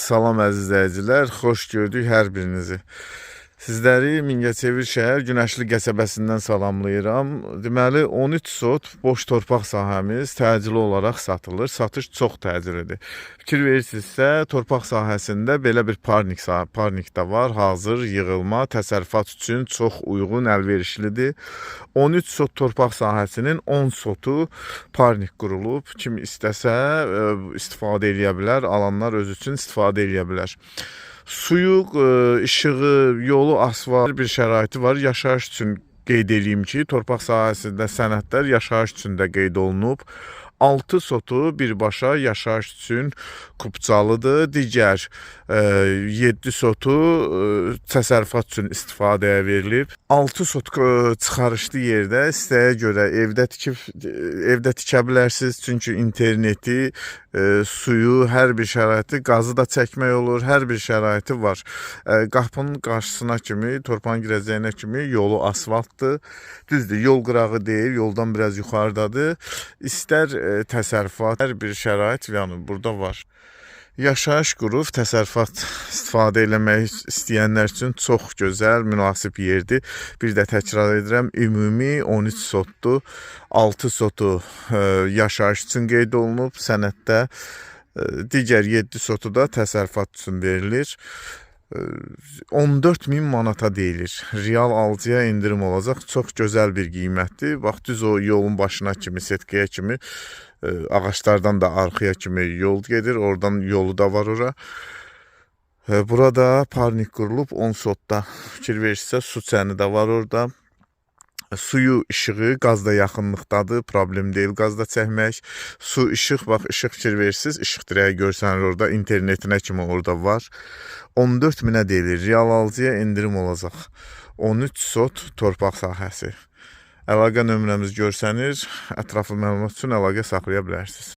Salam əziz izləyicilər, xoş gördük hər birinizi. Sizləri Mingəçevir şəhər Günəşli qəsəbəsindən salamlayıram. Deməli 13 sot boş torpaq sahəmiz təcili olaraq satılır. Satış çox təcilidir. Fikir verirsinizsə, torpaq sahəsində belə bir parnik da var. Hazır yığılma, təsərrüfat üçün çox uyğun, əlverişlidir. 13 sot torpaq sahəsinin 10 sotu parnik qurulub. Kim istəsə istifadə edə bilər, alanlar öz üçün istifadə edə bilər. Suyu, işığı, yolu, asfalt bir şəraiti var. Yaşayış üçün qeyd edeyim ki, torpaq sahəsində sənədlər yaşayış üçün də qeyd olunub. 6 sotu birbaşa yaşayış üçün kupçalıdır. Digər 7 sotu təsərrüfat üçün istifadəyə verilib. 6 sot çıxarışlı yerdə istəyə görə evdə tikə bilərsiniz. Çünki interneti, suyu, hər bir şəraiti, qazı da çəkmək olur, hər bir şəraiti var. Qapının qarşısına kimi, torpağın girəcəyinə kimi yolu asfaltdır. Düzdür, yol qırağı deyil, yoldan biraz yuxarıdadır. İstər təsərrüfat, hər bir şərait yəni burada var. Yaşayış qurub təsərrüfat istifadə eləmək istəyənlər üçün çox gözəl, münasib yerdir. Bir də təkrar edirəm, ümumi 13 sotdur. 6 sotu yaşayış üçün qeyd olunub sənəddə. Digər 7 sotu da təsərrüfat üçün verilir. 14.000 manata deyilir. Real alıcıya indirim olacaq. Çox gözəl bir qiymətdir. Bax, düz o yolun başına kimi, setkaya kimi, ağaçlardan da arxaya kimi yol gedir. Oradan yolu da var ora. Burada parnik qurulub 10 sotda. Fikir verirsinizsə, su çəni də var orada. Suyu, işığı qazda yaxınlıqdadır, problem deyil qazda çəkmək. Su, işıq, bax, işıq fikir verirsiniz, işıq dirəyi görsənir orada, internetinə kimi orada var. 14.000-ə deyilir, real alıcıya indirim olacaq. 13 sot torpaq sahəsi. Əlaqə nömrəmiz görsənir, ətraflı məlumat üçün əlaqə saxlaya bilərsiniz.